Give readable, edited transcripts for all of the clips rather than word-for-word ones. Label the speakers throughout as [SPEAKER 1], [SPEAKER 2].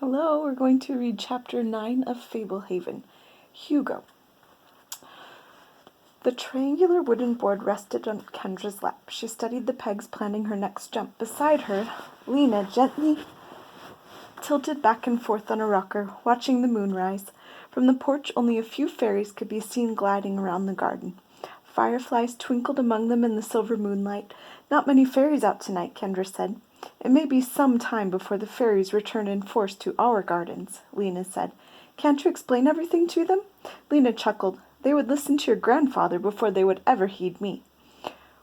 [SPEAKER 1] Hello, we're going to read Chapter 9 of Fablehaven, Hugo. The triangular wooden board rested on Kendra's lap. She studied the pegs, planning her next jump. Beside her, Lena gently tilted back and forth on a rocker, watching the moon rise. From the porch, only a few fairies could be seen gliding around the garden. Fireflies twinkled among them in the silver moonlight. Not many fairies out tonight, Kendra said. It may be some time before the fairies return in force to our gardens, Lena said. Can't you explain everything to them? Lena chuckled. They would listen to your grandfather before they would ever heed me.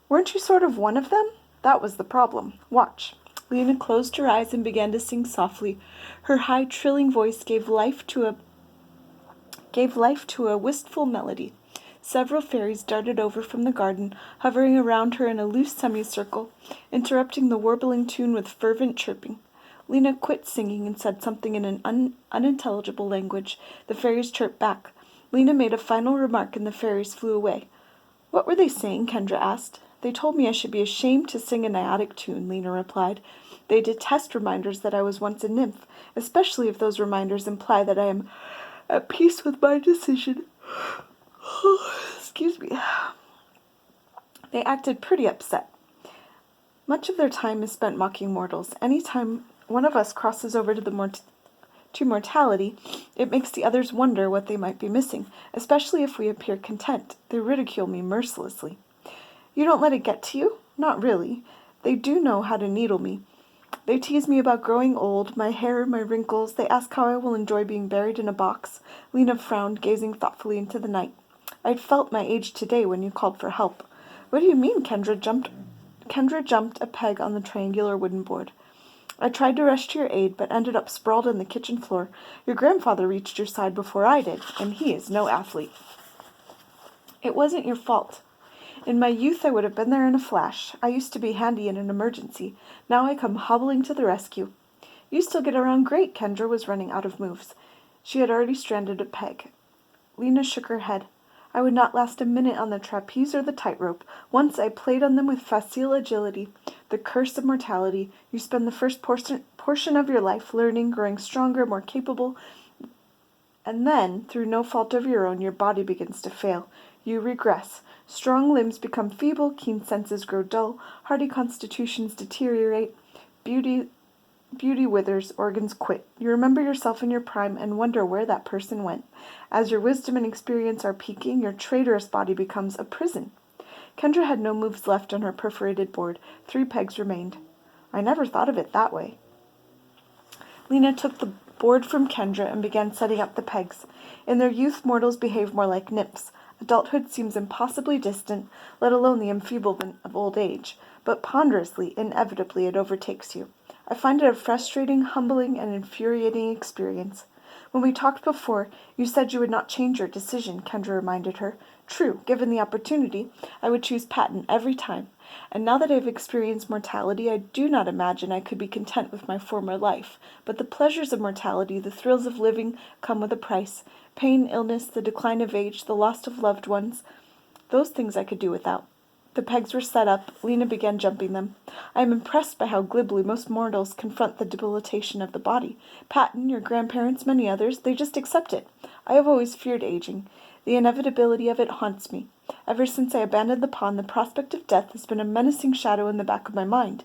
[SPEAKER 1] Weren't you sort of one of them? That was the problem. Watch. Lena closed her eyes and began to sing softly. Her high, trilling voice gave life to a wistful melody. Several fairies darted over from the garden, hovering around her in a loose semicircle, interrupting the warbling tune with fervent chirping. Lena quit singing and said something in an unintelligible language. The fairies chirped back. Lena made a final remark and the fairies flew away. What were they saying? Kendra asked. They told me I should be ashamed to sing a naiadic tune, Lena replied. They detest reminders that I was once a nymph, especially if those reminders imply that I am at peace with my decision. Excuse me. They acted pretty upset. Much of their time is spent mocking mortals. Any time one of us crosses over to mortality, it makes the others wonder what they might be missing, especially if we appear content. They ridicule me mercilessly. You don't let it get to you? Not really. They do know how to needle me. They tease me about growing old, my hair, my wrinkles. They ask how I will enjoy being buried in a box. Lena frowned, gazing thoughtfully into the night. I'd felt my age today when you called for help. What do you mean? Kendra jumped a peg on the triangular wooden board. I tried to rush to your aid, but ended up sprawled on the kitchen floor. Your grandfather reached your side before I did, and he is no athlete. It wasn't your fault. In my youth, I would have been there in a flash. I used to be handy in an emergency. Now I come hobbling to the rescue. You still get around great. Kendra was running out of moves. She had already stranded a peg. Lena shook her head. I would not last a minute on the trapeze or the tightrope. Once I played on them with facile agility. The curse of mortality. You spend the first portion of your life learning, growing stronger, more capable, and then, through no fault of your own, your body begins to fail. You regress. Strong limbs become feeble, keen senses grow dull, hardy constitutions deteriorate, beauty withers, organs quit. You remember yourself in your prime and wonder where that person went. As your wisdom and experience are peaking, your traitorous body becomes a prison. Kendra had no moves left on her perforated board. 3 pegs remained. I never thought of it that way. Lena took the board from Kendra and began setting up the pegs. In their youth, mortals behave more like nymphs. Adulthood seems impossibly distant, let alone the enfeeblement of old age. But ponderously, inevitably, it overtakes you. I find it a frustrating, humbling, and infuriating experience. When we talked before, you said you would not change your decision, Kendra reminded her. True, given the opportunity, I would choose Patton every time. And now that I have experienced mortality, I do not imagine I could be content with my former life. But the pleasures of mortality, the thrills of living, come with a price. Pain, illness, the decline of age, the loss of loved ones. Those things I could do without. The pegs were set up. Lena began jumping them. I am impressed by how glibly most mortals confront the debilitation of the body. Patton, your grandparents, many others, they just accept it. I have always feared aging. The inevitability of it haunts me. Ever since I abandoned the pond, the prospect of death has been a menacing shadow in the back of my mind.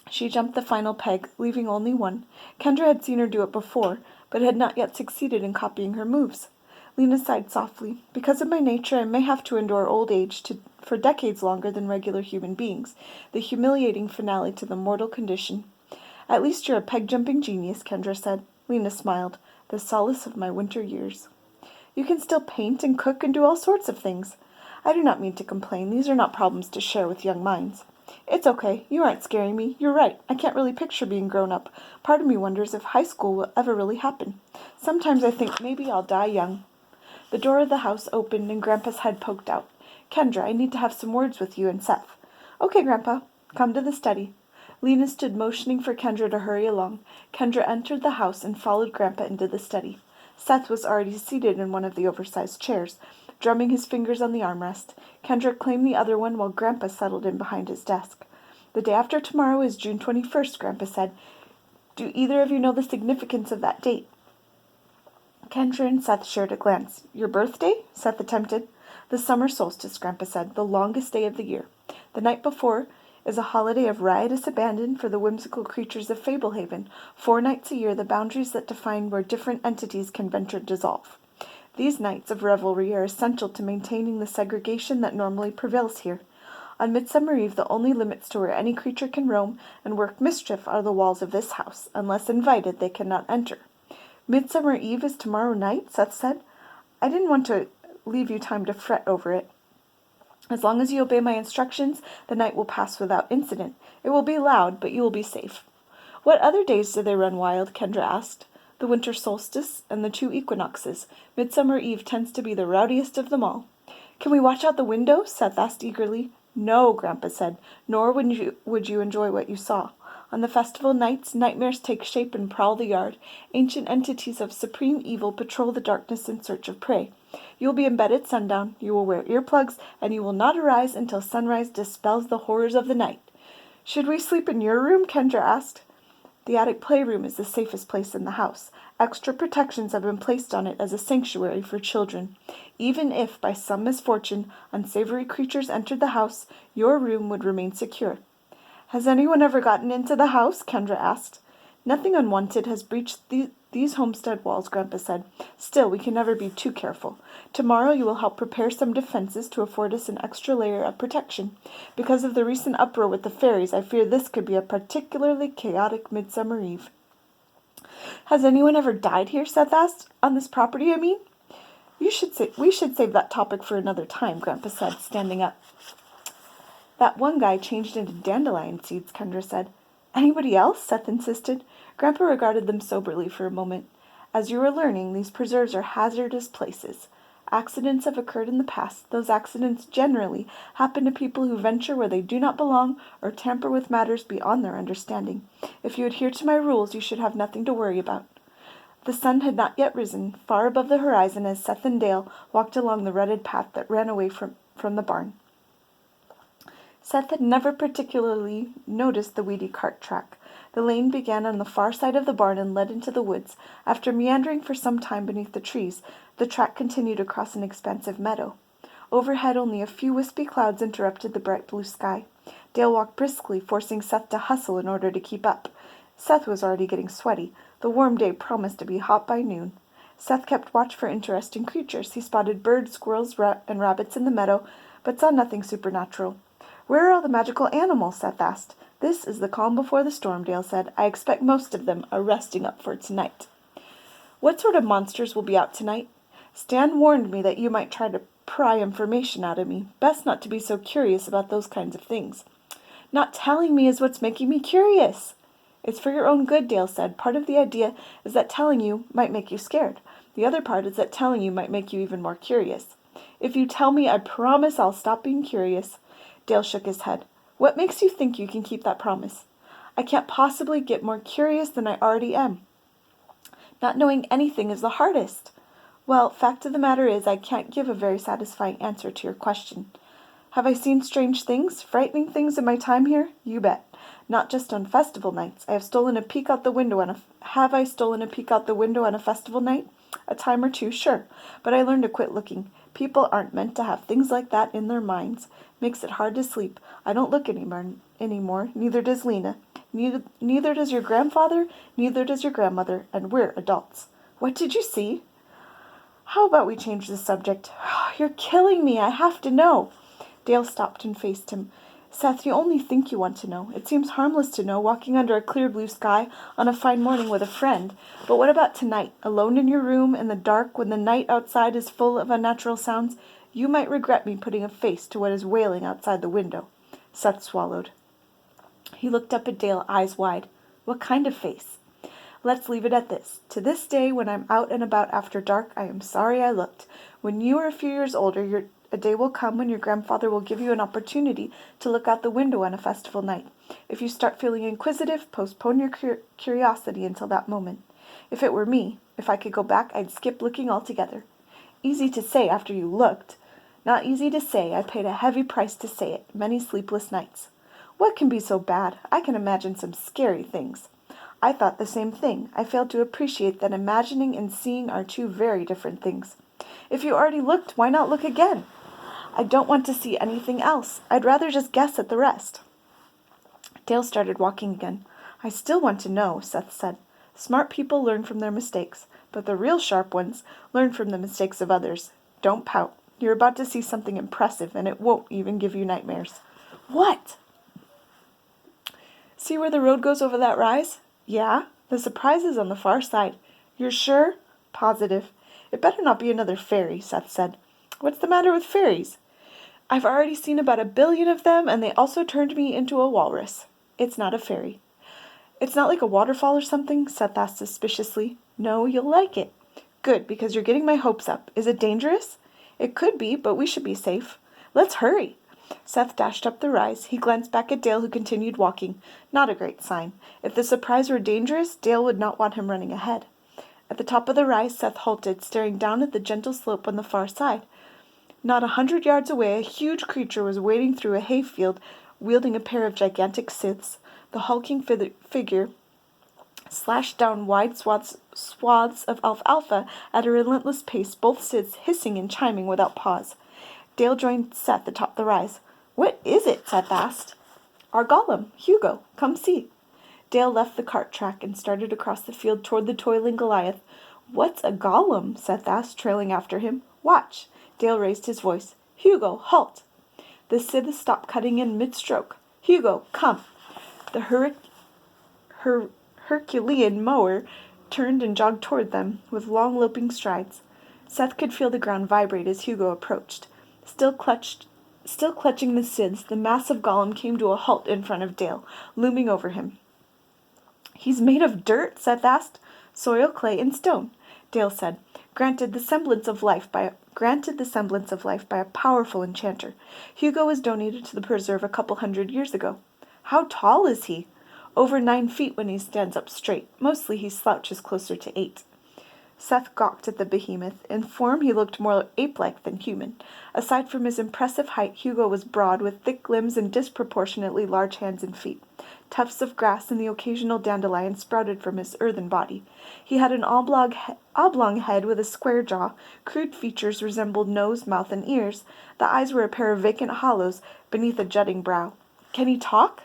[SPEAKER 1] She jumped the final peg, leaving only one. Kendra had seen her do it before, but had not yet succeeded in copying her moves. Lena sighed softly. Because of my nature, I may have to endure old age for decades longer than regular human beings, the humiliating finale to the mortal condition. At least you're a peg-jumping genius, Kendra said. Lena smiled. The solace of my winter years. You can still paint and cook and do all sorts of things. I do not mean to complain. These are not problems to share with young minds. It's okay. You aren't scaring me. You're right. I can't really picture being grown up. Part of me wonders if high school will ever really happen. Sometimes I think maybe I'll die young. The door of the house opened and Grandpa's head poked out. Kendra, I need to have some words with you and Seth. Okay, Grandpa. Come to the study. Lena stood motioning for Kendra to hurry along. Kendra entered the house and followed Grandpa into the study. Seth was already seated in one of the oversized chairs, drumming his fingers on the armrest. Kendra claimed the other one while Grandpa settled in behind his desk. The day after tomorrow is June 21st, Grandpa said. Do either of you know the significance of that date? Kendra and Seth shared a glance. Your birthday? Seth attempted. The summer solstice, Grandpa said, the longest day of the year. The night before is a holiday of riotous abandon for the whimsical creatures of Fablehaven. 4 nights a year, the boundaries that define where different entities can venture dissolve. These nights of revelry are essential to maintaining the segregation that normally prevails here. On Midsummer Eve, the only limits to where any creature can roam and work mischief are the walls of this house. Unless invited, they cannot enter. Midsummer Eve is tomorrow night, Seth said. I didn't want to leave you time to fret over it. As long as you obey my instructions, the night will pass without incident. It will be loud, but you will be safe. What other days do they run wild? Kendra asked. The winter solstice and the 2 equinoxes. Midsummer Eve tends to be the rowdiest of them all. Can we watch out the window? Seth asked eagerly. No, Grandpa said, nor would you enjoy what you saw. On the festival nights, nightmares take shape and prowl the yard. Ancient entities of supreme evil patrol the darkness in search of prey. You will be in bed at sundown, you will wear earplugs, and you will not arise until sunrise dispels the horrors of the night. Should we sleep in your room? Kendra asked. The attic playroom is the safest place in the house. Extra protections have been placed on it as a sanctuary for children. Even if, by some misfortune, unsavory creatures entered the house, your room would remain secure. Has anyone ever gotten into the house? Kendra asked. Nothing unwanted has breached these homestead walls, Grandpa said. Still, we can never be too careful. Tomorrow you will help prepare some defenses to afford us an extra layer of protection. Because of the recent uproar with the fairies, I fear this could be a particularly chaotic Midsummer Eve. Has anyone ever died here? Seth asked. On this property, I mean? We should save that topic for another time, Grandpa said, standing up. That one guy changed into Dandelion Seeds, Kendra said. Anybody else? Seth insisted. Grandpa regarded them soberly for a moment. As you are learning, these preserves are hazardous places. Accidents have occurred in the past. Those accidents generally happen to people who venture where they do not belong or tamper with matters beyond their understanding. If you adhere to my rules, you should have nothing to worry about. The sun had not yet risen, far above the horizon, as Seth and Dale walked along the rutted path that ran away from the barn. Seth had never particularly noticed the weedy cart track. The lane began on the far side of the barn and led into the woods. After meandering for some time beneath the trees, the track continued across an expansive meadow. Overhead, only a few wispy clouds interrupted the bright blue sky. Dale walked briskly, forcing Seth to hustle in order to keep up. Seth was already getting sweaty. The warm day promised to be hot by noon. Seth kept watch for interesting creatures. He spotted birds, squirrels, and rabbits in the meadow, but saw nothing supernatural. Where are all the magical animals? Seth asked. This is the calm before the storm, Dale said. I expect most of them are resting up for tonight. What sort of monsters will be out tonight? Stan warned me that you might try to pry information out of me. Best not to be so curious about those kinds of things. Not telling me is what's making me curious. It's for your own good, Dale said. Part of the idea is that telling you might make you scared. The other part is that telling you might make you even more curious. If you tell me, I promise I'll stop being curious. Dale shook his head. What makes you think you can keep that promise? I can't possibly get more curious than I already am. Not knowing anything is the hardest. Well, fact of the matter is, I can't give a very satisfying answer to your question. Have I seen strange things, frightening things in my time here? You bet. Not just on festival nights. Have I stolen a peek out the window on a festival night? A time or two, sure. But I learned to quit looking. People aren't meant to have things like that in their minds. Makes it hard to sleep. I don't look anymore. Neither does Lena. Neither does your grandfather. Neither does your grandmother. And we're adults. What did you see? How about we change the subject? You're killing me. I have to know. Dale stopped and faced him. Seth, you only think you want to know. It seems harmless to know, walking under a clear blue sky on a fine morning with a friend. But what about tonight, alone in your room in the dark when the night outside is full of unnatural sounds? You might regret me putting a face to what is wailing outside the window. Seth swallowed. He looked up at Dale, eyes wide. What kind of face? Let's leave it at this. To this day, when I'm out and about after dark, I am sorry I looked. When you are a few years older, a day will come when your grandfather will give you an opportunity to look out the window on a festival night. If you start feeling inquisitive, postpone your curiosity until that moment. If it were me, if I could go back, I'd skip looking altogether. Easy to say after you looked. Not easy to say. I paid a heavy price to say it. Many sleepless nights. What can be so bad? I can imagine some scary things. I thought the same thing. I failed to appreciate that imagining and seeing are two very different things. If you already looked, why not look again? I don't want to see anything else. I'd rather just guess at the rest. Dale started walking again. I still want to know, Seth said. Smart people learn from their mistakes, but the real sharp ones learn from the mistakes of others. Don't pout. You're about to see something impressive, and it won't even give you nightmares. What? See where the road goes over that rise? Yeah, the surprise is on the far side. You're sure? Positive. It better not be another fairy, Seth said. What's the matter with fairies? I've already seen about 1 billion of them, and they also turned me into a walrus. It's not a fairy. It's not like a waterfall or something? Seth asked suspiciously. No, you'll like it. Good, because you're getting my hopes up. Is it dangerous? It could be, but we should be safe. Let's hurry. Seth dashed up the rise. He glanced back at Dale, who continued walking. Not a great sign. If the surprise were dangerous, Dale would not want him running ahead. At the top of the rise, Seth halted, staring down at the gentle slope on the far side. Not 100 yards away, a huge creature was wading through a hayfield, wielding a pair of gigantic scythes. The hulking figure slashed down wide swaths of alfalfa at a relentless pace, both scythes hissing and chiming without pause. Dale joined Seth atop the rise. What is it? Seth asked. Our golem, Hugo. Come see. Dale left the cart track and started across the field toward the toiling Goliath. What's a golem? Seth asked, trailing after him. Watch. Dale raised his voice. Hugo, halt! The scythe stopped cutting in mid-stroke. Hugo, come! The Herculean mower turned and jogged toward them with long loping strides. Seth could feel the ground vibrate as Hugo approached. Still clutching the scythes, the massive golem came to a halt in front of Dale, looming over him. He's made of dirt? Seth asked. Soil, clay, and stone, Dale said. Granted the semblance of life by a powerful enchanter. Hugo was donated to the preserve a couple 100 years ago. How tall is he? Over 9 feet when he stands up straight. Mostly he slouches closer to 8. Seth gawked at the behemoth. In form he looked more ape-like than human. Aside from his impressive height, Hugo was broad, with thick limbs and disproportionately large hands and feet. Tufts of grass and the occasional dandelion sprouted from his earthen body. He had an oblong head with a square jaw. Crude features resembled nose, mouth, and ears. The eyes were a pair of vacant hollows beneath a jutting brow. Can he talk?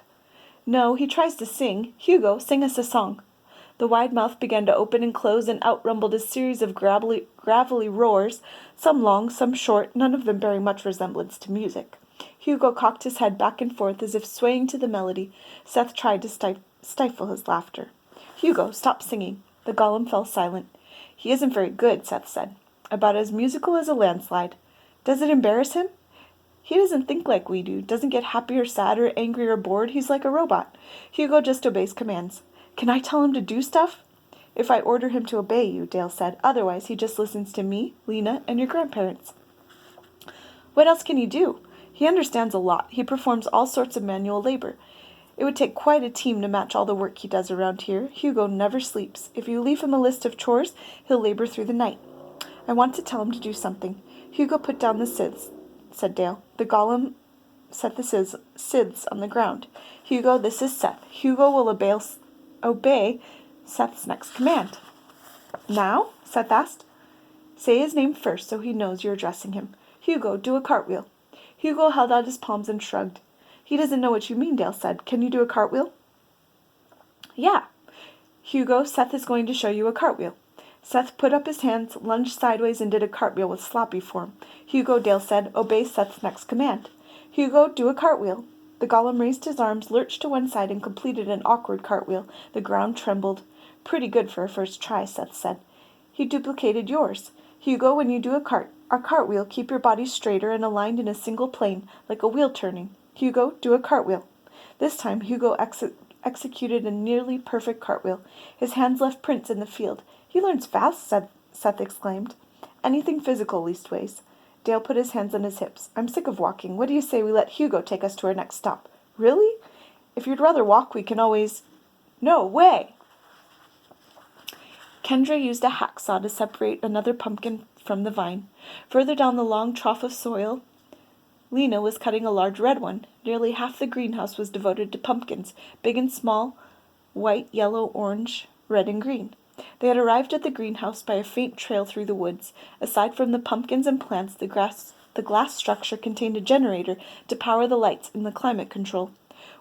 [SPEAKER 1] No, he tries to sing. Hugo, sing us a song. The wide mouth began to open and close, and out rumbled a series of gravelly roars, some long, some short, none of them bearing much resemblance to music. Hugo cocked his head back and forth as if swaying to the melody. Seth tried to stifle his laughter. Hugo, stop singing. The golem fell silent. He isn't very good, Seth said. About as musical as a landslide. Does it embarrass him? He doesn't think like we do, doesn't get happy or sad or angry or bored. He's like a robot. Hugo just obeys commands. Can I tell him to do stuff? If I order him to obey you, Dale said. Otherwise, he just listens to me, Lena, and your grandparents. What else can he do? He understands a lot. He performs all sorts of manual labor. It would take quite a team to match all the work he does around here. Hugo never sleeps. If you leave him a list of chores, he'll labor through the night. I want to tell him to do something. Hugo put down the scythes, said Dale. The golem set the scythes on the ground. Hugo, this is Seth. Hugo will obey Seth's next command. Now? Seth asked. Say his name first so he knows you're addressing him. Hugo, do a cartwheel. Hugo held out his palms and shrugged. He doesn't know what you mean, Dale said. Can you do a cartwheel? Yeah. Hugo, Seth is going to show you a cartwheel. Seth put up his hands, lunged sideways, and did a cartwheel with sloppy form. Hugo, Dale said, obey Seth's next command. Hugo, do a cartwheel. The golem raised his arms, lurched to one side, and completed an awkward cartwheel. The ground trembled. Pretty good for a first try, Seth said. He duplicated yours. Hugo, when you do a cartwheel, keep your body straighter and aligned in a single plane, like a wheel turning. Hugo, do a cartwheel. This time, Hugo executed a nearly perfect cartwheel. His hands left prints in the field. He learns fast, Seth exclaimed. Anything physical, leastways. Dale put his hands on his hips. I'm sick of walking. What do you say we let Hugo take us to our next stop? Really? If you'd rather walk, we can always... No way! Kendra used a hacksaw to separate another pumpkin from the vine. Further down the long trough of soil, Lena was cutting a large red one. Nearly half the greenhouse was devoted to pumpkins, big and small, white, yellow, orange, red, and green. They had arrived at the greenhouse by a faint trail through the woods. Aside from the pumpkins and plants, the glass structure contained a generator to power the lights and the climate control.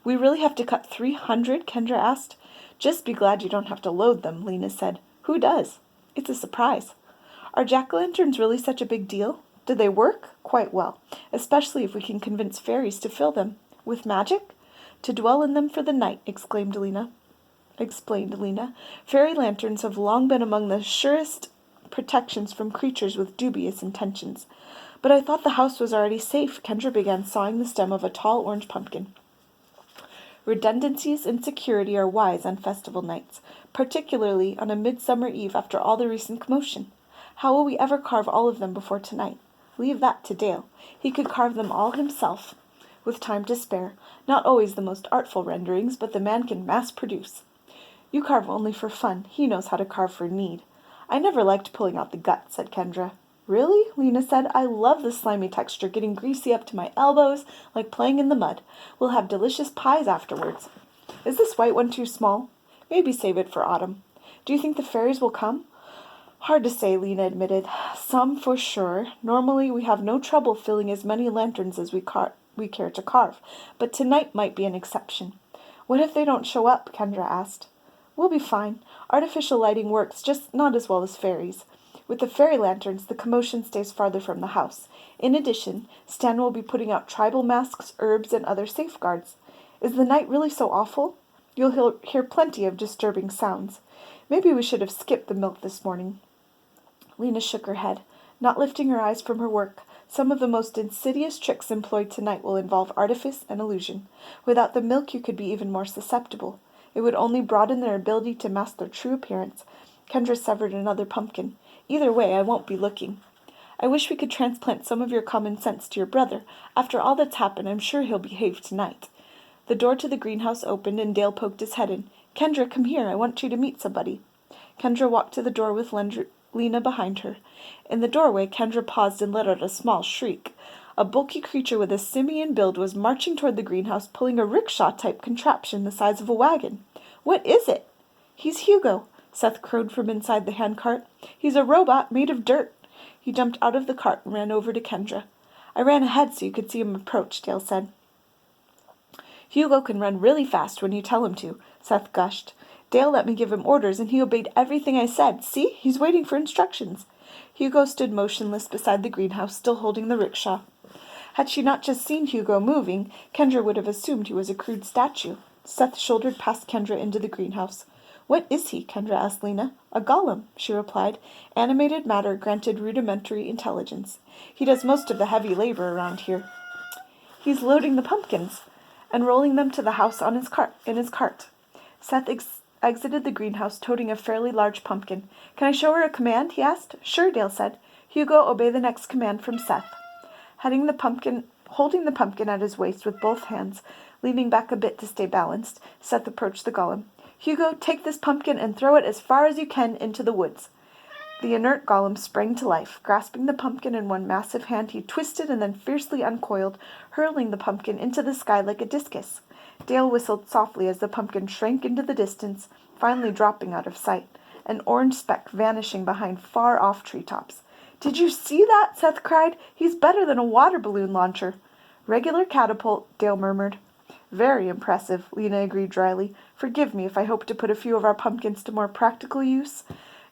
[SPEAKER 1] "We really have to cut 300?" Kendra asked. "Just be glad you don't have to load them," Lena said. "Who does? It's a surprise." "Are jack-o'-lanterns really such a big deal? Do they work?" "Quite well, especially if we can convince fairies to fill them." "With magic?" "To dwell in them for the night," explained Lena. "Fairy lanterns have long been among the surest protections from creatures with dubious intentions." "But I thought the house was already safe." Kendra began sawing the stem of a tall orange pumpkin. "Redundancies and security are wise on festival nights, particularly on a midsummer eve after all the recent commotion. How will we ever carve all of them before tonight?" "Leave that to Dale. He could carve them all himself, with time to spare. Not always the most artful renderings, but the man can mass-produce." "You carve only for fun. He knows how to carve for need." "I never liked pulling out the gut," said Kendra. "Really?" Lena said. "I love the slimy texture, getting greasy up to my elbows, like playing in the mud. We'll have delicious pies afterwards." "Is this white one too small?" "Maybe save it for autumn." "Do you think the fairies will come?" "Hard to say," Lena admitted. "Some for sure. Normally we have no trouble filling as many lanterns as we care to carve, but tonight might be an exception." "What if they don't show up?" Kendra asked. "We'll be fine. Artificial lighting works, just not as well as fairies. With the fairy lanterns, the commotion stays farther from the house. In addition, Stan will be putting out tribal masks, herbs, and other safeguards." "Is the night really so awful?" "You'll hear plenty of disturbing sounds. Maybe we should have skipped the milk this morning." Lena shook her head, not lifting her eyes from her work. "Some of the most insidious tricks employed tonight will involve artifice and illusion. Without the milk you could be even more susceptible. It would only broaden their ability to mask their true appearance." Kendra severed another pumpkin. "Either way, I won't be looking." "I wish we could transplant some of your common sense to your brother. After all that's happened, I'm sure he'll behave tonight." The door to the greenhouse opened and Dale poked his head in. "Kendra, come here. I want you to meet somebody." Kendra walked to the door with Lena behind her. In the doorway, Kendra paused and let out a small shriek. A bulky creature with a simian build was marching toward the greenhouse, pulling a rickshaw-type contraption the size of a wagon. "What is it?" "He's Hugo," Seth crowed from inside the handcart. "He's a robot made of dirt." He jumped out of the cart and ran over to Kendra. "I ran ahead so you could see him approach," Dale said. "Hugo can run really fast when you tell him to," Seth gushed. "Dale let me give him orders, and he obeyed everything I said. See, he's waiting for instructions." Hugo stood motionless beside the greenhouse, still holding the rickshaw. Had she not just seen Hugo moving, Kendra would have assumed he was a crude statue. Seth shouldered past Kendra into the greenhouse. "What is he?" Kendra asked Lena. "A golem," she replied. "Animated matter granted rudimentary intelligence. He does most of the heavy labor around here." "He's loading the pumpkins and rolling them to the house in his cart." Seth exited the greenhouse, toting a fairly large pumpkin. "Can I show her a command?" he asked. "Sure," Dale said. "Hugo, obey the next command from Seth." Holding the pumpkin at his waist with both hands, leaning back a bit to stay balanced, Seth approached the golem. "Hugo, take this pumpkin and throw it as far as you can into the woods." The inert golem sprang to life. Grasping the pumpkin in one massive hand, he twisted and then fiercely uncoiled, hurling the pumpkin into the sky like a discus. Dale whistled softly as the pumpkin shrank into the distance, finally dropping out of sight, an orange speck vanishing behind far-off treetops. "Did you see that?" Seth cried. "He's better than a water balloon launcher." "Regular catapult," Dale murmured. "Very impressive," Lena agreed dryly. "Forgive me if I hope to put a few of our pumpkins to more practical use.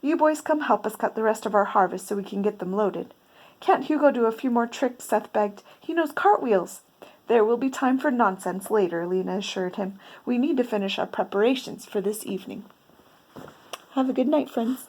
[SPEAKER 1] You boys come help us cut the rest of our harvest so we can get them loaded." "Can't Hugo do a few more tricks?" Seth begged. "He knows cartwheels." "There will be time for nonsense later," Lena assured him. "We need to finish our preparations for this evening." Have a good night, friends.